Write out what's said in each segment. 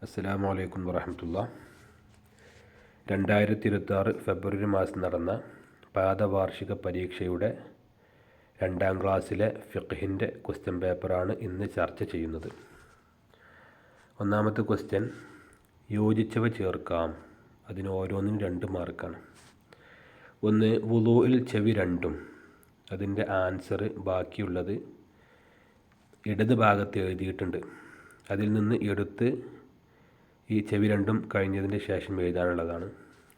അസ്സലാമു അലൈക്കും വറഹ്മത്തുള്ളാഹി. 2026 ഫെബ്രുവരി മാസം നടന്ന പാദവാർഷിക പരീക്ഷയുടെ 2ാം ക്ലാസ്സിലെ ഫിഖ്ഹിൻ്റെ ക്വസ്റ്റ്യൻ പേപ്പറാണ് ഇന്ന് ചർച്ച ചെയ്യുന്നത്. ഒന്നാമത്തെ ക്വസ്റ്റ്യൻ, യോജിച്ചവ ചേർക്കാം. അതിന് ഓരോന്നിനും 2 മാർക്കാണ്. ഒന്ന്, വുളൂഇൽ ചെവി രണ്ടും. അതിൻ്റെ ആൻസർ ബാക്കിയുള്ളത് ഇടത് ഭാഗത്ത് എഴുതിയിട്ടുണ്ട്. അതിൽ നിന്ന് എടുത്ത് ഈ ചെവി രണ്ടും കഴിഞ്ഞതിന് ശേഷം എഴുതാനുള്ളതാണ്.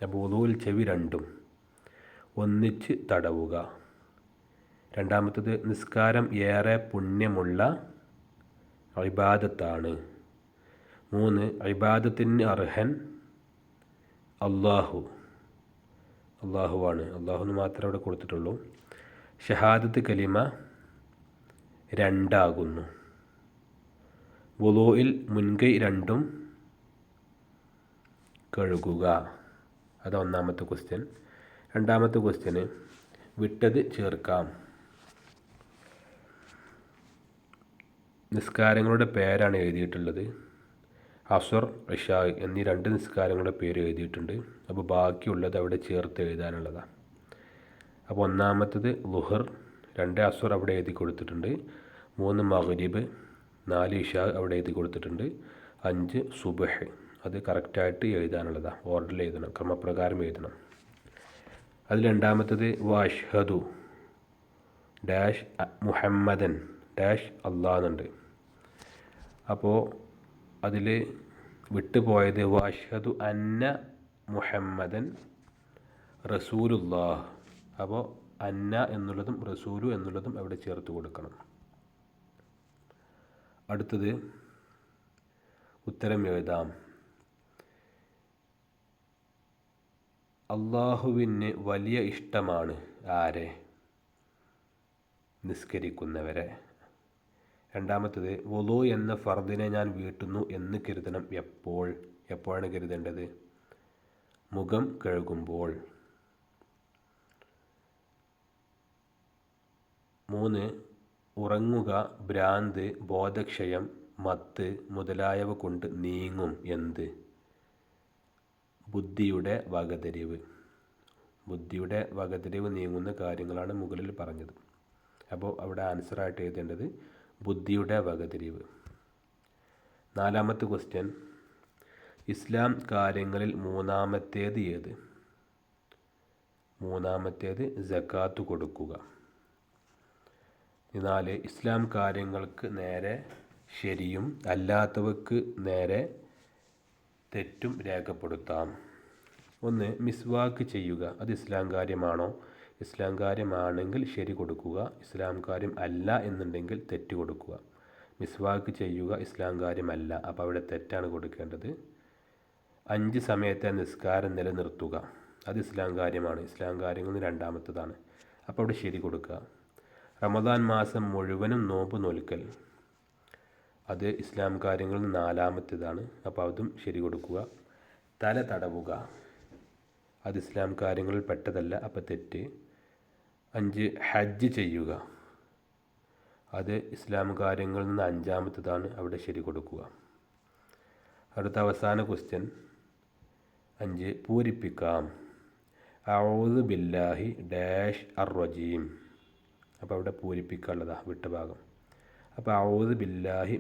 അപ്പോൾ വുളൂഇൽ ചെവി രണ്ടും ഒന്നിച്ച് തടവുക. രണ്ടാമത്തത്, നിസ്കാരം ഏറെ പുണ്യമുള്ള ഇബാദത്താണ്. 3, ഇബാദത്തിന് അർഹൻ അള്ളാഹുവാണ്. അള്ളാഹുന്ന് മാത്രമേ അവിടെ കൊടുത്തിട്ടുള്ളൂ. ഷഹാദത്ത് കലിമ 2 ആകുന്നു. വുളൂഇൽ മുൻകൈ രണ്ടും കഴുകുക. അത് ഒന്നാമത്തെ ക്വസ്റ്റ്യൻ. രണ്ടാമത്തെ ക്വസ്റ്റ്യന്, വിട്ടത് ചേർക്കാം. നിസ്കാരങ്ങളുടെ പേരാണ് എഴുതിയിട്ടുള്ളത്. അസ്ർ, ഇശാ എന്നീ 2 നിസ്കാരങ്ങളുടെ പേര് എഴുതിയിട്ടുണ്ട്. അപ്പോൾ ബാക്കിയുള്ളത് അവിടെ ചേർത്ത് എഴുതാനുള്ളതാണ്. അപ്പോൾ ഒന്നാമത്തത് ളുഹർ, 2 അസ്ർ അവിടെ എഴുതി കൊടുത്തിട്ടുണ്ട്. 3 മഗ്രിബ്, 4 ഇശാ അവിടെ എഴുതി കൊടുത്തിട്ടുണ്ട്. 5 സുബ്ഹ്. അത് കറക്റ്റായിട്ട് എഴുതാനുള്ളതാണ്. ഓർഡറിൽ എഴുതണം, ക്രമപ്രകാരം എഴുതണം. അതിൽ രണ്ടാമത്തത് വഅഷ്ഹദു ഡാഷ് മുഹമ്മദൻ ഡാഷ് അള്ളാഹ്. അപ്പോൾ അതിൽ വിട്ടുപോയത് വഅഷ്ഹദു അന്ന മുഹമ്മദൻ റസൂലുള്ളാഹ്. അപ്പോൾ അന്ന എന്നുള്ളതും റസൂലു എന്നുള്ളതും അവിടെ ചേർത്ത് കൊടുക്കണം. അടുത്തത് ഉത്തരം എഴുതാം. അള്ളാഹുവിന് വലിയ ഇഷ്ടമാണ് ആരെ? നിസ്കരിക്കുന്നവരെ. രണ്ടാമത്തത്, വുളൂ എന്ന ഫർദിനെ ഞാൻ വീട്ടുന്നു എന്ന് കരുതണം. എപ്പോഴാണ് കരുതേണ്ടത്? മുഖം കഴുകുമ്പോൾ. 3, ഉറങ്ങുക ഭ്രാന്ത്, ബോധക്ഷയം, മത്ത് മുതലായവ കൊണ്ട് നീങ്ങും. എന്ത്? ബുദ്ധിയുടെ വകതിരിവ്. ബുദ്ധിയുടെ വകതിരിവ് നീങ്ങുന്ന കാര്യങ്ങളാണ് മുകളിൽ പറഞ്ഞത്. അപ്പോൾ അവിടെ ആൻസറായിട്ട് എഴുതേണ്ടത് ബുദ്ധിയുടെ വകതിരിവ്. 4ാമത്തെ ക്വസ്റ്റ്യൻ, ഇസ്ലാം കാര്യങ്ങളിൽ മൂന്നാമത്തേത് ഏത്? മൂന്നാമത്തേത് സകാത്ത് കൊടുക്കുക. 4, ഇസ്ലാം കാര്യങ്ങൾക്ക് നേരെ ശരിയും അല്ലാത്തവർക്ക് നേരെ തെറ്റും രേഖപ്പെടുത്താം. 1, മിസ്വാക്ക് ചെയ്യുക. അത് ഇസ്ലാം കാര്യമാണോ? ഇസ്ലാം കാര്യമാണെങ്കിൽ ശരി കൊടുക്കുക. ഇസ്ലാം കാര്യം അല്ല എന്നുണ്ടെങ്കിൽ തെറ്റ് കൊടുക്കുക. മിസ്വാക്ക് ചെയ്യുക ഇസ്ലാം കാര്യമല്ല, അപ്പോൾ അവിടെ തെറ്റാണ് കൊടുക്കേണ്ടത്. 5 സമയത്തെ നിസ്കാരം നിലനിർത്തുക. അത് ഇസ്ലാം കാര്യമാണ്. ഇസ്ലാം കാര്യങ്ങളിൽ 2ാമത്തതാണ്, അപ്പോൾ അവിടെ ശരി കൊടുക്കുക. റമദാൻ മാസം മുഴുവനും നോമ്പ് നോൽക്കൽ. അത് ഇസ്ലാം കാര്യങ്ങളിൽ 4ാമത്തേതാണ്, അപ്പോൾ അതും ശരി കൊടുക്കുക. തല തടവുക. അത് ഇസ്ലാം കാര്യങ്ങളിൽ പെട്ടതല്ല, അപ്പോൾ തെറ്റ്. 5, ഹജ്ജ് ചെയ്യുക. അത് ഇസ്ലാം കാര്യങ്ങളിൽ നിന്ന് 5ാമത്തേതാണ്, അവിടെ ശരി കൊടുക്കുക. അടുത്ത അവസാന ക്വസ്റ്റ്യൻ 5, പൂരിപ്പിക്കാം. അഊദു ബില്ലാഹി ഡാഷ് അർ-റജീം. അപ്പോൾ അവിടെ പൂരിപ്പിക്കാനുള്ളതാണ്, വിട്ട ഭാഗം. അപ്പോൾ അഊദു ബില്ലാഹി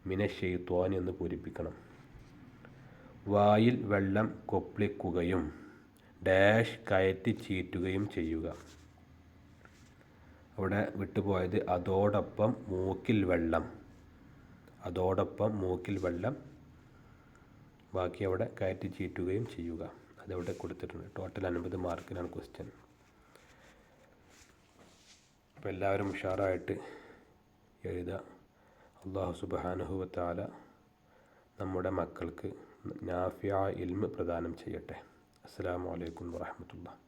മിനശ്ശൈത്വാനി എന്ന് പൂരിപ്പിക്കണം. വായിൽ വെള്ളം കൊപ്പിളിക്കുകയും ഡാഷ് കയറ്റി ചീറ്റുകയും ചെയ്യുക. അവിടെ വിട്ടുപോയത് അതോടൊപ്പം മൂക്കിൽ വെള്ളം, ബാക്കി അവിടെ കയറ്റി ചീറ്റുകയും ചെയ്യുക. അതവിടെ കൊടുത്തിട്ടുണ്ട്. ടോട്ടൽ 50 മാർക്കിനാണ് ക്വസ്റ്റ്യൻ. അപ്പോൾ എല്ലാവരും ഉഷാറായിട്ട് എഴുതുക. അല്ലാഹു സുബ്ഹാനഹു വ തആല നമ്മുടെ മക്കൾക്ക് നാഫിഅ ഇൽമ് പ്രദാനം ചെയ്യട്ടെ. അസ്സലാമു അലൈക്കും വറഹ്മത്തുള്ളാഹി.